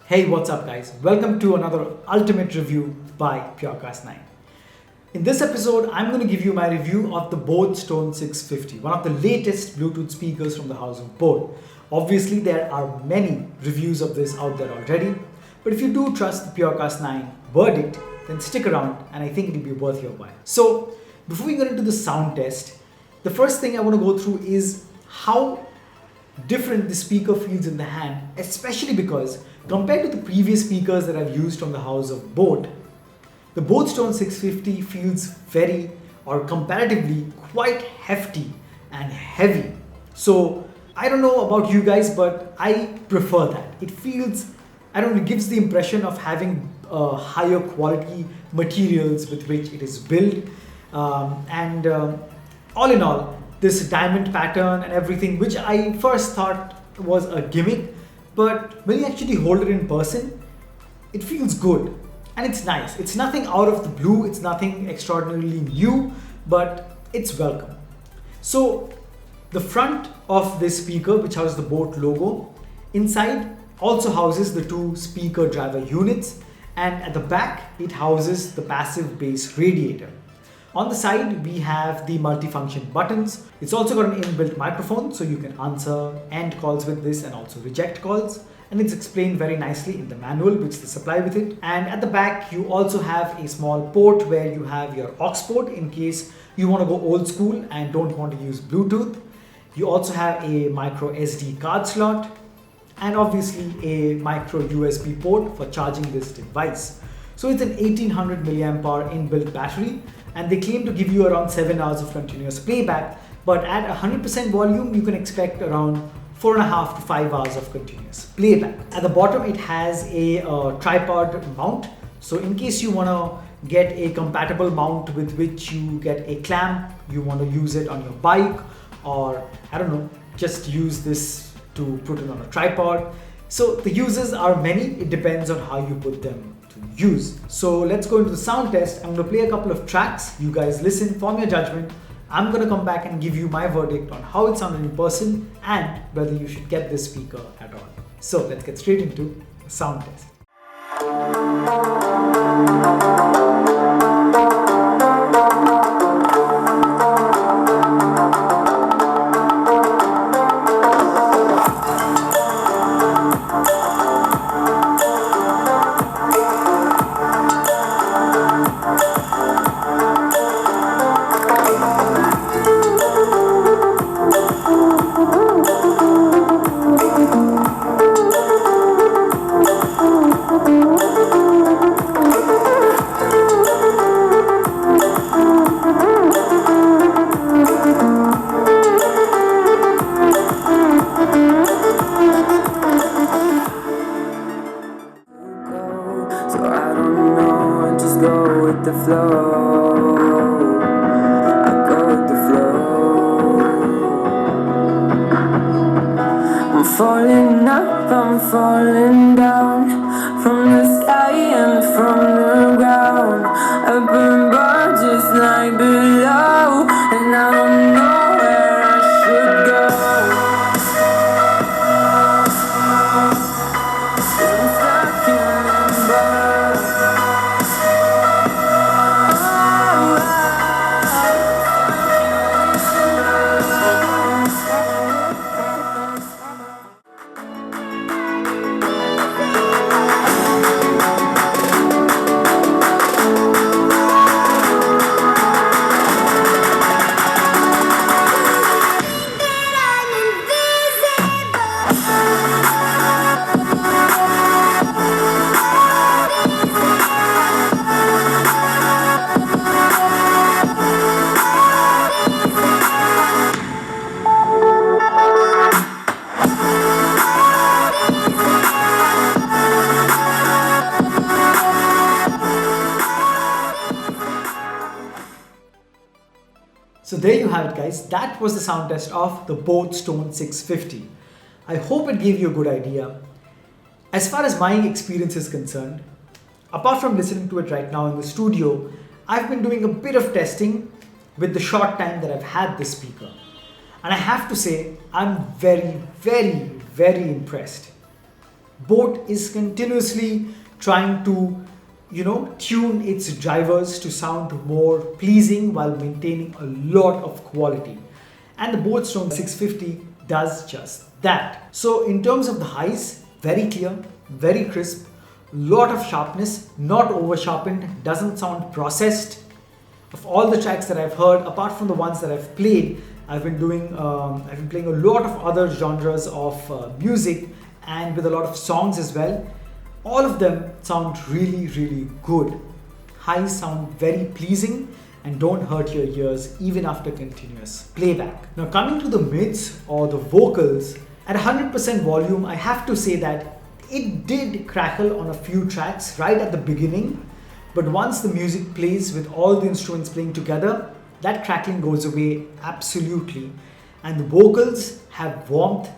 Hey, what's up, guys? Welcome to another ultimate review by Purecast 9. In this episode, I'm going to give you my review of the Bose Stone 650, one of the latest Bluetooth speakers from the house of Bose. Obviously, there are many reviews of this out there already, but if you do trust the Purecast 9 verdict, then stick around and I think it'll be worth your while. So, before we get into the sound test, the first thing I want to go through is how different the speaker feels in the hand, especially because compared to the previous speakers that I've used from the house of Bose, the Bose Stone 650 feels very or comparatively quite hefty and heavy. So I don't know about you guys, but I prefer that. It feels, I don't know, it gives the impression of having higher quality materials with which it is built. And all in all, this diamond pattern and everything, which I first thought was a gimmick, but when you actually hold it in person, it feels good and it's nice. It's nothing out of the blue, it's nothing extraordinarily new, but it's welcome. So the front of this speaker, which houses the Bose logo, inside also houses the two speaker driver units, and at the back it houses the passive bass radiator. On the side, we have the multifunction buttons. It's also got an inbuilt microphone, so you can answer end calls with this and also reject calls. And it's explained very nicely in the manual, which they supply with it. And at the back, you also have a small port where you have your aux port in case you want to go old school and don't want to use Bluetooth. You also have a micro SD card slot and obviously a micro USB port for charging this device. So it's an 1800 milliamp hour inbuilt battery, and they claim to give you around 7 hours of continuous playback, but at 100% volume you can expect around 4.5 to 5 hours of continuous playback. At the bottom it has a tripod mount, so in case you want to get a compatible mount with which you get a clamp, you want to use it on your bike, or I don't know, just use this to put it on a tripod. So the uses are many, it depends on how you put them to use. So let's go into the sound test. I'm going to play a couple of tracks. You guys listen, form your judgment. I'm going to come back and give you my verdict on how it sounded in person and whether you should get this speaker at all. So let's get straight into the sound test. Go with the flow. I go with the flow. I'm falling up, I'm falling down from the sky and from the ground. Up above, just like below, and I don't know where I should go. 'Cause I'm stuck in limbo. So there you have it, guys. That was the sound test of the Bose Stone 650. I hope it gave you a good idea. As far as my experience is concerned, apart from listening to it right now in the studio, I've been doing a bit of testing with the short time that I've had this speaker. And I have to say, I'm very, very, very impressed. Boat is continuously trying to, tune its drivers to sound more pleasing while maintaining a lot of quality. And the Boat Stone 650 does just that. So in terms of the highs, very clear, very crisp, lot of sharpness, not over sharpened, doesn't sound processed. Of all the tracks that I've heard, apart from the ones that I've played, I've been playing a lot of other genres of music and with a lot of songs as well. All of them sound really, really good. Highs sound very pleasing and don't hurt your ears even after continuous playback. Now coming to the mids or the vocals, at 100% volume, I have to say that it did crackle on a few tracks right at the beginning, but once the music plays with all the instruments playing together, that crackling goes away absolutely. And the vocals have warmth,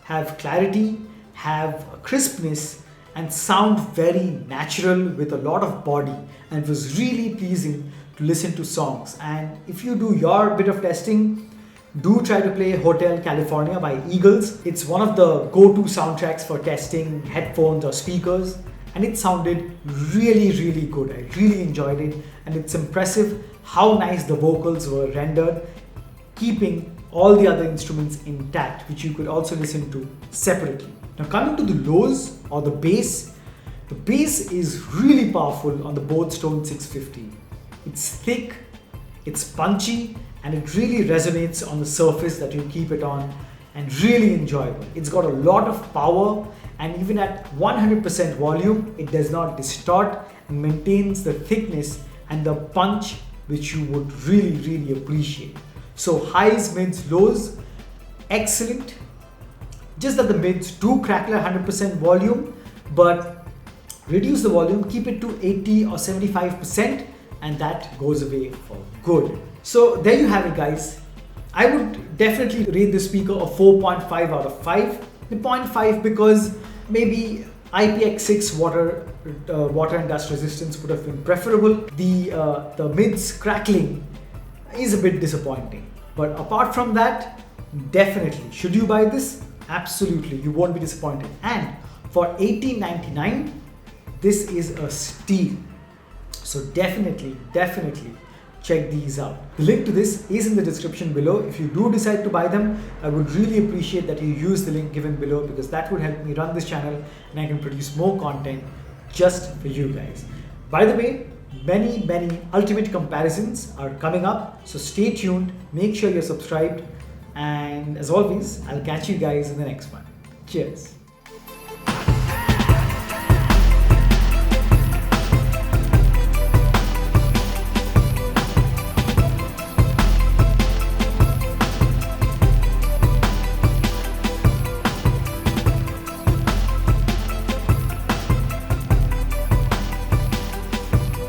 have clarity, have crispness, and sound very natural with a lot of body, and it was really pleasing to listen to songs. And if you do your bit of testing, do try to play Hotel California by Eagles. It's one of the go-to soundtracks for testing headphones or speakers, and it sounded really, really good. I really enjoyed it, and it's impressive how nice the vocals were rendered, keeping all the other instruments intact, which you could also listen to separately. Now coming to the lows or the bass is really powerful on the Boat Stone 650. It's thick, it's punchy, and it really resonates on the surface that you keep it on, and really enjoyable. It's got a lot of power, and even at 100% volume, it does not distort and maintains the thickness and the punch which you would really, really appreciate. So highs, mids, lows, excellent. Just that the mids do crackle at 100% volume, but reduce the volume, keep it to 80 or 75%, and that goes away for good. So there you have it, guys. I would definitely rate this speaker a 4.5 out of 5. The 0.5 because maybe IPX6 water and dust resistance would have been preferable. The mids crackling is a bit disappointing. But apart from that, definitely, should you buy this? Absolutely, you won't be disappointed. And for $18.99, this is a steal. So definitely check these out. The link to this is in the description below. If you do decide to buy them, I would really appreciate that you use the link given below, because that would help me run this channel and I can produce more content just for you guys. By the way, many ultimate comparisons are coming up, so stay tuned, make sure you're subscribed, and as always, I'll catch you guys in the next one. Cheers.